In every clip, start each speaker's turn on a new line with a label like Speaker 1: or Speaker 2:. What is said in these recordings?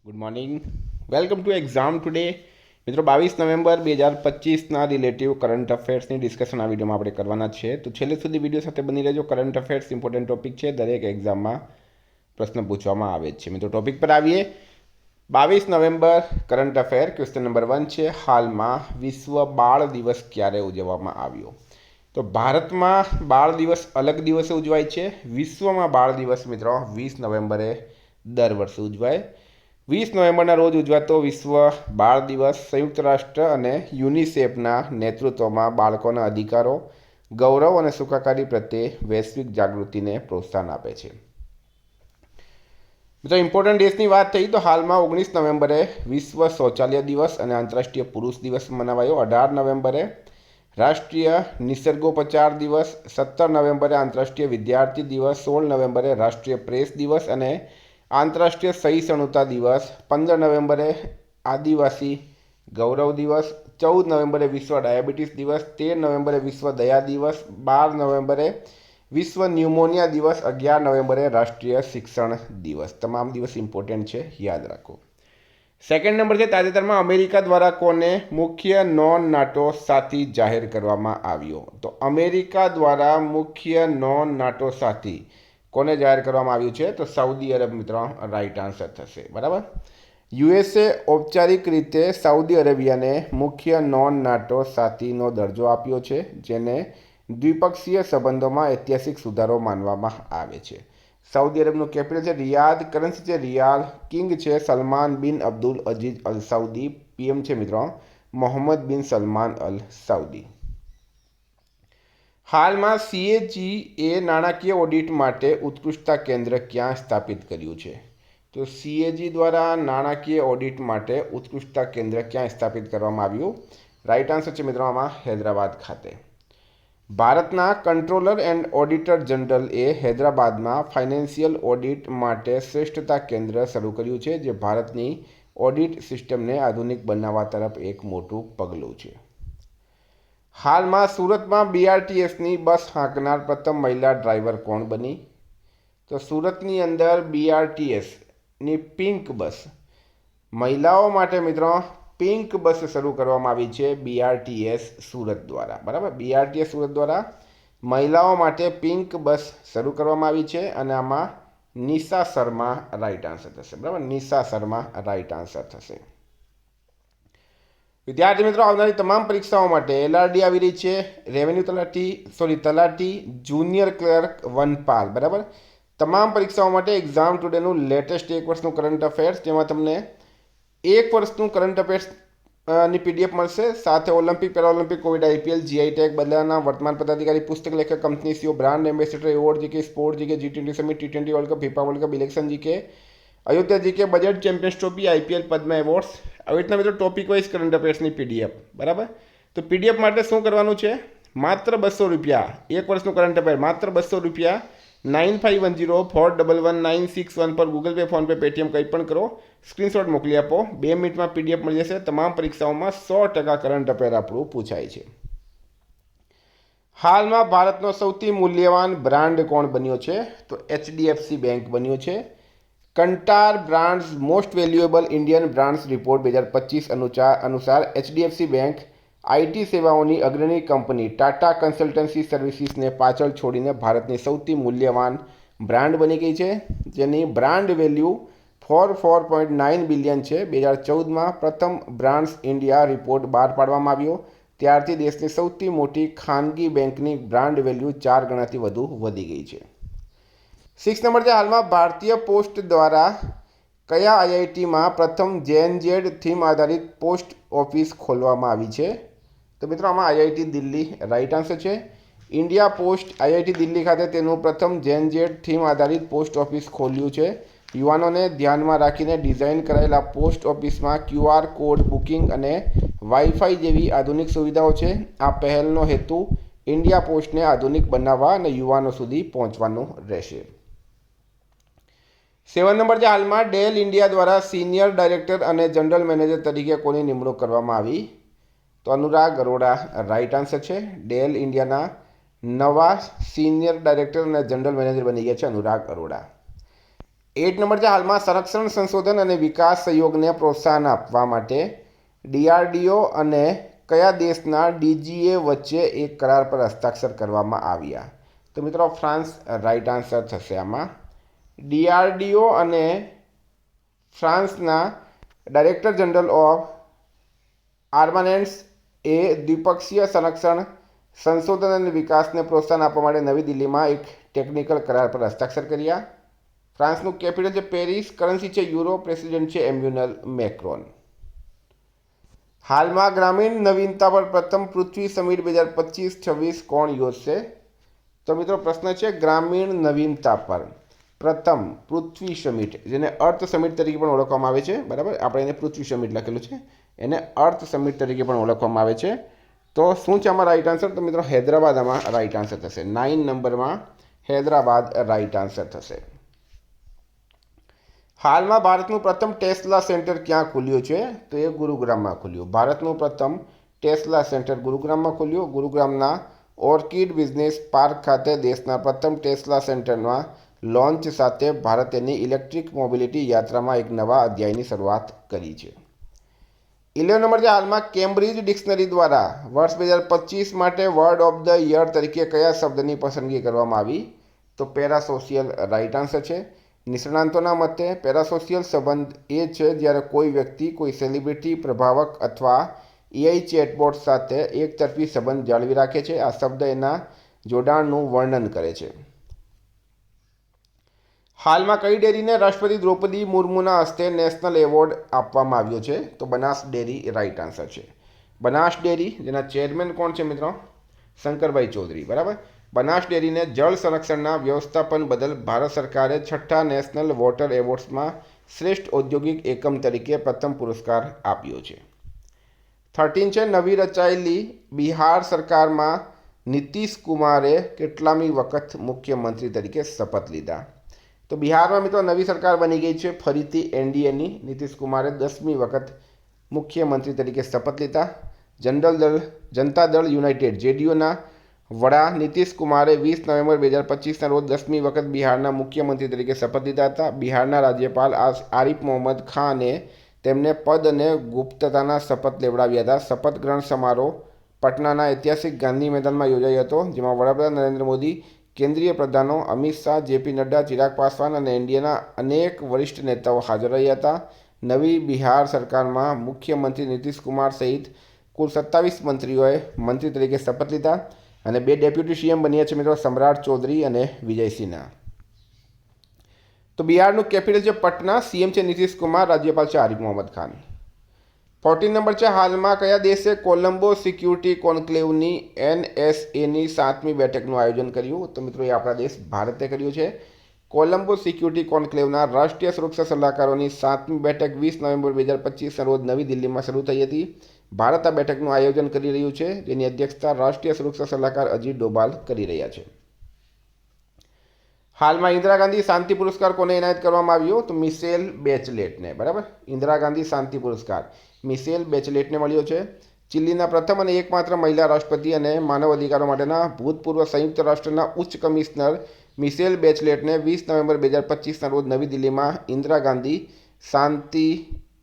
Speaker 1: Good morning. Welcome to exam today. મિત્રો 22 November 2025ના relative current અફેર્સની discussion આ વિડીયોમાં આપણે કરવાના છે. તો છેલ્લે સુધી વિડીયો સાથે બની રહેજો. કરંટ અફેર્સ ઇમ્પોર્ટન્ટ ટોપિક છે, દરેક એક્ઝામમાં પ્રશ્ન પૂછવામાં આવે છે. મિત્રો ટોપિક પર આવીએ. 22 November current affair. Question number 1 છે, હાલમાં વિશ્વ બાળ દિવસ ક્યારે ઉજવવામાં આવ્યો? તો ભારતમાં બાળ દિવસ અલગ દિવસે ઉજવાય છે. વિશ્વમાં બાળ દિવસ મિત્રો 20 નવેમ્બરે દર વર્ષે ઉજવાય. 20 નવેમ્બરના રોજ ઉજવાતો વિશ્વ બાળ દિવસ સંયુક્ત રાષ્ટ્ર અને યુનિસેફના નેતૃત્વમાં બાળકોના અધિકારો, ગૌરવ અને સુખાકારી પ્રત્યે વૈશ્વિક જાગૃતિને પ્રોત્સાહન આપે છે. મિત્રો ઇમ્પોર્ટન્ટ ડેટ્સની વાત થઈ તો હાલમાં 19 નવેમ્બરે વિશ્વ શૌચાલય દિવસ અને આંતરરાષ્ટ્રીય પુરુષ દિવસ મનાવાયો. 18 નવેમ્બરે રાષ્ટ્રીય નિસર્ગોપચાર દિવસ, 17 નવેમ્બરે આંતરરાષ્ટ્રીય વિદ્યાર્થી દિવસ, 16 નવેમ્બરે રાષ્ટ્રીય પ્રેસ દિવસ અને આંતરરાષ્ટ્રીય સહિષ્ણુતા દિવસ, 15 નવેમ્બરે આદિવાસી ગૌરવ દિવસ, 14 નવેમ્બરે વિશ્વ ડાયાબિટીસ દિવસ, 13 નવેમ્બરે વિશ્વ દયા દિવસ, 12 નવેમ્બરે વિશ્વ ન્યુમોનિયા દિવસ, 11 નવેમ્બરે રાષ્ટ્રીય શિક્ષણ દિવસ. તમામ દિવસ ઇમ્પોર્ટન્ટ છે, યાદ રાખો. સેકન્ડ નંબર છે, તાજેતરમાં અમેરિકા દ્વારા કોને મુખ્ય નોન નાટો સાથી જાહેર કરવામાં આવ્યો? તો અમેરિકા દ્વારા મુખ્ય નોન નાટો સાથી કોને જાહેર કરવામાં આવ્યું છે? તો સાઉદી અરબ. મિત્રો રાઈટ આન્સર થશે. બરાબર. યુએસએ ઔપચારિક રીતે સાઉદી અરેબિયાને મુખ્ય નોન નાટો સાથીનો દરજ્જો આપ્યો છે, જેને દ્વિપક્ષીય સંબંધોમાં ઐતિહાસિક સુધારો માનવામાં આવે છે. સાઉદી અરબનું કેપિટલ છે રિયાદ, કરન્સી છે રિયાલ, કિંગ છે સલમાન બિન અબ્દુલ અજીઝ અલ સાઉદી, પીએમ છે મિત્રો મોહમ્મદ બિન સલમાન અલ સાઉદી. હાલમાં સીએજીએ નાણાકીય ઓડિટ માટે ઉત્કૃષ્ટતા કેન્દ્ર ક્યાં સ્થાપિત કર્યું છે? તો સીએજી દ્વારા નાણાકીય ઓડિટ માટે ઉત્કૃષ્ટતા કેન્દ્ર ક્યાં સ્થાપિત કરવામાં આવ્યું? રાઈટ આન્સર છે મિત્રો આમાં હૈદરાબાદ ખાતે. ભારતના કંટ્રોલર એન્ડ ઓડિટર જનરલે હૈદરાબાદમાં ફાઇનાન્શિયલ ઓડિટ માટે શ્રેષ્ઠતા કેન્દ્ર શરૂ કર્યું છે, જે ભારતની ઓડિટ સિસ્ટમને આધુનિક બનાવવા તરફ એક મોટું પગલું છે. હાલમાં સુરતમાં બીઆરટીએસની બસ હાંકનાર પ્રથમ મહિલા ડ્રાઈવર કોણ બની? તો સુરતની અંદર બીઆરટીએસની પિંક બસ, મહિલાઓ માટે મિત્રો પિંક બસ શરૂ કરવામાં આવી છે બીઆરટીએસ સુરત દ્વારા. બરાબર. બીઆરટીએસ સુરત દ્વારા મહિલાઓ માટે પિંક બસ શરૂ કરવામાં આવી છે અને આમાં નિશા શર્મા રાઈટ આન્સર થશે. બરાબર. નિશા શર્મા રાઈટ આન્સર થશે. વિદ્યાર્થી મિત્રો, આવનારી તમામ પરીક્ષાઓ માટે એલઆરડી આવી રહી છે. રેવન્યુ તલાટી જુનિયર ક્લર્ક વનપાલ. બરાબર. તમામ પરીક્ષાઓ માટે એક્ઝામ ટુડેનું લેટેસ્ટ 1 વર્ષનું કરંટ અફેર્સ, જેમાં તમને 1 વર્ષનું કરંટ અફેર્સ ની પીડીએફ મળશે. સાથે Olympic, Paralympic, Covid, IPL, GI tag, બદલાના વર્તમાન પદાધિકારી, પુસ્તક લેખક, company CEO, brand ambassador, award GK, sport GK, G20 summit, T20 world cup, FIFA world cup, election GK, Ayodhya GK, budget, champions trophy, IPL, Padma awards, આવી રીતના મિત્રો ટોપિક વાઇઝ કરંટ અફેર્સની PDF. બરાબર. તો પીડીએફ માટે શું કરવાનું છે? માત્ર 200 રૂપિયા. 1 વર્ષનું કરંટ અફેર માત્ર 200 રૂપિયા. 9510411961 પર ગૂગલ પે, ફોનપે, પેટીએમ કંઈ પણ કરો, સ્ક્રીનશોટ મોકલી આપો. 2 મિનિટમાં પીડીએફ મળી જશે. તમામ પરીક્ષાઓમાં 100% કરંટ અફેર આપણું પૂછાય છે. હાલમાં ભારતનો સૌથી મૂલ્યવાન બ્રાન્ડ કોણ બન્યો છે? તો એચડીએફસી બેંક બન્યો છે. Kantar brands most valuable Indian brands report 2025 અનુસાર એચડીએફસી બેંક આઈટી સેવાઓની અગ્રણી કંપની ટાટા કન્સલ્ટન્સી સર્વિસીસને પાછળ છોડીને ભારતની સૌથી મૂલ્યવાન બ્રાન્ડ બની ગઈ છે, જેની બ્રાન્ડ વેલ્યુ 4.9 બિલિયન છે. 2014માં પ્રથમ બ્રાન્ડ્સ ઇન્ડિયા રિપોર્ટ બહાર પાડવામાં આવ્યો, ત્યારથી દેશની સૌથી મોટી ખાનગી બેંકની બ્રાન્ડ વેલ્યુ 4 ગણાથી વધુ વધી ગઈ છે. 6 નંબર છે, હાલમાં ભારતીય પોસ્ટ દ્વારા કયા આઈઆઈટીમાં પ્રથમ જેએનઝેડ થીમ આધારિત પોસ્ટ ઓફિસ ખોલવામાં આવી છે? તો મિત્રો આમાં આઈઆઈટી દિલ્હી રાઈટ આન્સર છે. ઇન્ડિયા પોસ્ટ આઈઆઈટી દિલ્હી ખાતે તેનું પ્રથમ જેએનઝેડ થીમ આધારિત પોસ્ટ ઓફિસ ખોલ્યું છે. યુવાનોને ધ્યાનમાં રાખીને ડિઝાઇન કરાયેલા પોસ્ટ ઓફિસમાં ક્યુઆર કોડ, બુકિંગ અને વાઈફાઈ જેવી આધુનિક સુવિધાઓ છે. આ પહેલનો હેતુ ઇન્ડિયા પોસ્ટને આધુનિક બનાવવા અને યુવાનો સુધી પહોંચવાનો રહેશે. 7 નંબર છે, હાલમાં ડેલ ઇન્ડિયા દ્વારા સિનિયર ડાયરેક્ટર અને જનરલ મેનેજર તરીકે કોની નિમણૂક કરવામાં આવી? તો અનુરાગ અરોડા રાઈટ આન્સર છે. ડેલ ઇન્ડિયાના નવા સિનિયર ડાયરેક્ટર અને જનરલ મેનેજર બની ગયા છે અનુરાગ અરોડા. 8 નંબર છે, હાલમાં સંરક્ષણ સંશોધન અને વિકાસ સહયોગને પ્રોત્સાહન આપવા માટે DRDO અને કયા દેશના DGA વચ્ચે એક કરાર પર હસ્તાક્ષર કરવામાં આવ્યા? તો મિત્રો ફ્રાન્સ રાઈટ આન્સર થશે આમાં. DRDO અને ફ્રાન્સના ડાયરેક્ટર જનરલ ઓફ આર્મામેન્ટ્સ એ દ્વિપક્ષીય સંરક્ષણ સંશોધન અને વિકાસને પ્રોત્સાહન આપવા માટે નવી દિલ્હીમાં એક ટેકનિકલ કરાર પર હસ્તાક્ષર કર્યા. ફ્રાન્સનું કેપિટલ છે પેરિસ, કરન્સી છે યુરો, પ્રેસિડેન્ટ છે એમ્યુનલ મેક્રોન. હાલમાં ગ્રામીણ નવીનતા પર પ્રથમ પૃથ્વી સમિટ 2025-26 કોણ યોજશે? તો મિત્રો પ્રશ્ન છે ગ્રામીણ નવીનતા પર પ્રથમ પૃથ્વી સમિટ, જેને અર્થ સમિટ તરીકે પણ ઓળખવામાં આવે છે, બરાબર, આપણે એને પૃથ્વી સમિટ લખેલું છે, એને અર્થ સમિટ તરીકે પણ ઓળખવામાં આવે છે. તો શું છે આમાં રાઈટ આન્સર? તો મિત્રો હૈદરાબાદ આમાં રાઈટ આન્સર થશે. 9 નંબરમાં હૈદરાબાદ રાઈટ આન્સર થશે. હાલમાં ભારતનું પ્રથમ ટેસ્લા સેન્ટર ક્યાં ખુલ્યું છે? તો એ ગુરુગ્રામમાં ખુલ્યું. ભારતનું પ્રથમ ટેસ્લા સેન્ટર ગુરુગ્રામમાં ખુલ્યું. ગુરુગ્રામના ઓર્કિડ બિઝનેસ પાર્ક ખાતે દેશના પ્રથમ ટેસ્લા સેન્ટરમાં લોન્ચ સાથે ભારત તેની ઇલેક્ટ્રિક મોબિલિટી યાત્રામાં એક નવા અધ્યાયની શરૂઆત કરી છે. 11 નંબર છે, હાલમાં કેમ્બ્રિજ ડિક્શનરી દ્વારા વર્ષ 2025 માટે વર્ડ ઓફ ધ યર તરીકે કયા શબ્દની પસંદગી કરવામાં આવી? તો પેરાસોશિયલ રાઈટ આન્સર છે. નિષ્ણાંતોના મતે પેરાસોશિયલ સંબંધ એ છે જ્યારે કોઈ વ્યક્તિ કોઈ સેલિબ્રિટી, પ્રભાવક અથવા AI ચેટબોટ સાથે એકતરફી સંબંધ જાળવી રાખે છે. આ શબ્દ એના જોડાણનું વર્ણન કરે છે. હાલમાં કઈ ડેરીને રાષ્ટ્રપતિ દ્રૌપદી મુર્મુના હસ્તે નેશનલ એવોર્ડ આપવામાં આવ્યો છે? તો બનાસ ડેરી રાઈટ આન્સર છે. બનાસ ડેરી જેના ચેરમેન કોણ છે મિત્રો? શંકરભાઈ ચૌધરી, બરાબર. બનાસ ડેરીને જળ સંરક્ષણના વ્યવસ્થાપન બદલ ભારત સરકારે 6ઠ્ઠા નેશનલ વોટર એવોર્ડ્સમાં શ્રેષ્ઠ ઔદ્યોગિક એકમ તરીકે પ્રથમ પુરસ્કાર આપ્યો છે. 13 છે, નવી રચાયેલી બિહાર સરકારમાં નીતિશ કુમારે કેટલામી વખત મુખ્યમંત્રી તરીકે શપથ લીધા? તો બિહારમાં મિત્રો નવી સરકાર બની ગઈ છે ફરીથી એનડીએની. નીતિશ કુમારે 10મી વખત મુખ્યમંત્રી તરીકે શપથ લીધા. જનતા દળ યુનાઇટેડ જેડીયુના વડા નીતિશ કુમારે 20 નવેમ્બર 2025ના રોજ 10મી વખત બિહારના મુખ્યમંત્રી તરીકે શપથ લીધા હતા. બિહારના રાજ્યપાલ આરિફ મોહમ્મદ ખાને તેમને પદ અને ગુપ્તતાના શપથ લેવડાવ્યા હતા. શપથ ગ્રહણ સમારોહ પટનાના ઐતિહાસિક ગાંધી મેદાનમાં યોજાયો હતો, જેમાં વડાપ્રધાન નરેન્દ્ર મોદી, કેન્દ્રીય પ્રધાનો અમિત શાહ, જેપી નડ્ડા, ચિરાગ પાસવાન અને એનડીએના અનેક વરિષ્ઠ નેતાઓ હાજર રહ્યા હતા. નવી બિહાર સરકારમાં મુખ્યમંત્રી નીતિશ કુમાર સહિત કુલ 27 મંત્રીઓએ મંત્રી તરીકે શપથ લીધા અને 2 ડેપ્યુટી સીએમ બન્યા છે મિત્રો, સમ્રાટ ચૌધરી અને વિજય સિન્હા. તો બિહારનું કેપિટલ છે પટના, સીએમ છે નીતિશ કુમાર, રાજ્યપાલ છે આરિફ મોહમ્મદ ખાન. 14 નંબર છે, હાલમાં કયા દેશે કોલંબો સિક્યુરિટી કોન્ક્લેવની NSAની 7મી બેઠકનું આયોજન કર્યું? તો મિત્રો એ આપણા દેશ ભારતે કર્યું છે. કોલંબો સિક્યુરિટી કોન્ક્લેવના રાષ્ટ્રીય સુરક્ષા સલાહકારોની 7મી બેઠક 20 નવેમ્બર 2025ના રોજ નવી દિલ્હીમાં શરૂ થઈ હતી. ભારત આ બેઠકનું આયોજન કરી રહ્યું છે, જેની અધ્યક્ષતા રાષ્ટ્રીય સુરક્ષા સલાહકાર અજીત ડોભાલ કરી રહ્યા છે. હાલમાં ઇન્દિરા ગાંધી શાંતિ પુરસ્કાર કોને એનાયત કરવામાં આવ્યો? તો મિશેલ બેચલેટને, બરાબર. ઇન્દિરા ગાંધી શાંતિ પુરસ્કાર મિશેલ બેચલેટને મળ્યો છે. ચિલીના પ્રથમ અને એકમાત્ર મહિલા રાષ્ટ્રપતિ અને માનવ અધિકારો માટેના ભૂતપૂર્વ સંયુક્ત રાષ્ટ્રના ઉચ્ચ કમિશનર મિશેલ બેચલેટને 20 નવેમ્બર 2025ના રોજ નવી દિલ્હીમાં ઇન્દિરા ગાંધી શાંતિ,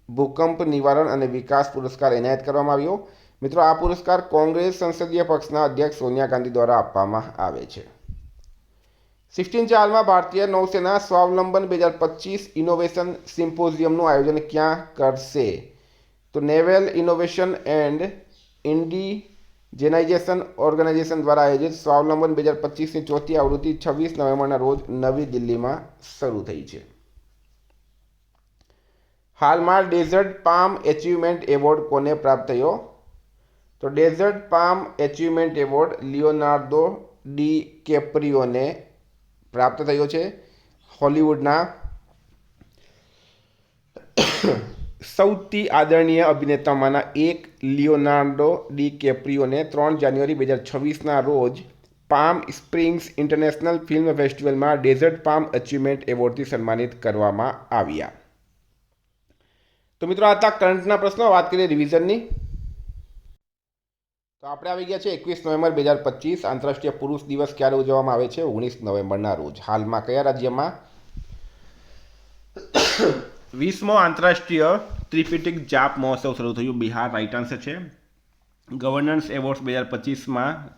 Speaker 1: ભૂકંપ નિવારણ અને વિકાસ પુરસ્કાર એનાયત કરવામાં આવ્યો. મિત્રો આ પુરસ્કાર કોંગ્રેસ સંસદીય પક્ષના અધ્યક્ષ સોનિયા ગાંધી દ્વારા આપવામાં આવે છે. 16 છે, હાલમાં ભારતીય નૌસેના સ્વાવલંબન 2025 ઇનોવેશન સિમ્પોઝિયમનું આયોજન ક્યાં કરશે? તો નેવલ ઇનોવેશન એન્ડ ઇન્ડિજેનાઇઝેશન ઓર્ગેનાઇઝેશન દ્વારા આયોજિત સ્વાવલંબન 2025ની ચોથી આવૃત્તિ 26 નવેમ્બરના રોજ નવી દિલ્હીમાં શરૂ થઈ છે. હાલમાં ડેઝર્ટ પામ એચિવમેન્ટ એવોર્ડ કોને પ્રાપ્ત થયો? તો ડેઝર્ટ પામ એચિવમેન્ટ એવોર્ડ લિયોનાર્દો ડિકેપ્રિયોને પ્રાપ્ત થયો છે. હોલિવૂડના સૌથી આદરણીય અભિનેતામાંના એક લિયોનાર્દો ડિકેપ્રિયોને 3 જાન્યુઆરી 2026ના રોજ પામ સ્પ્રિંગ્સ ઇન્ટરનેશનલ ફિલ્મ ફેસ્ટિવલમાં ડેઝર્ટ પામ એચિવમેન્ટ એવોર્ડથી સન્માનિત કરવામાં આવ્યા. તો મિત્રો આ હતા કરંટના પ્રશ્નો. વાત કરીએ રિવિઝનની. તો આપણે આવી ગયા છે 21 નવેમ્બર 2025. આંતરરાષ્ટ્રીય પુરુષ દિવસ ક્યારે ઉજવવામાં આવે છે? 19 નવેમ્બરના રોજ. હાલમાં કયા રાજ્યમાં 20મો આંતરરાષ્ટ્રીય ત્રિપિટિક જાપ મહોત્સવ શરૂ થયું. બિહાર રાઇટ આન્સર છે. Governance awards 2025માં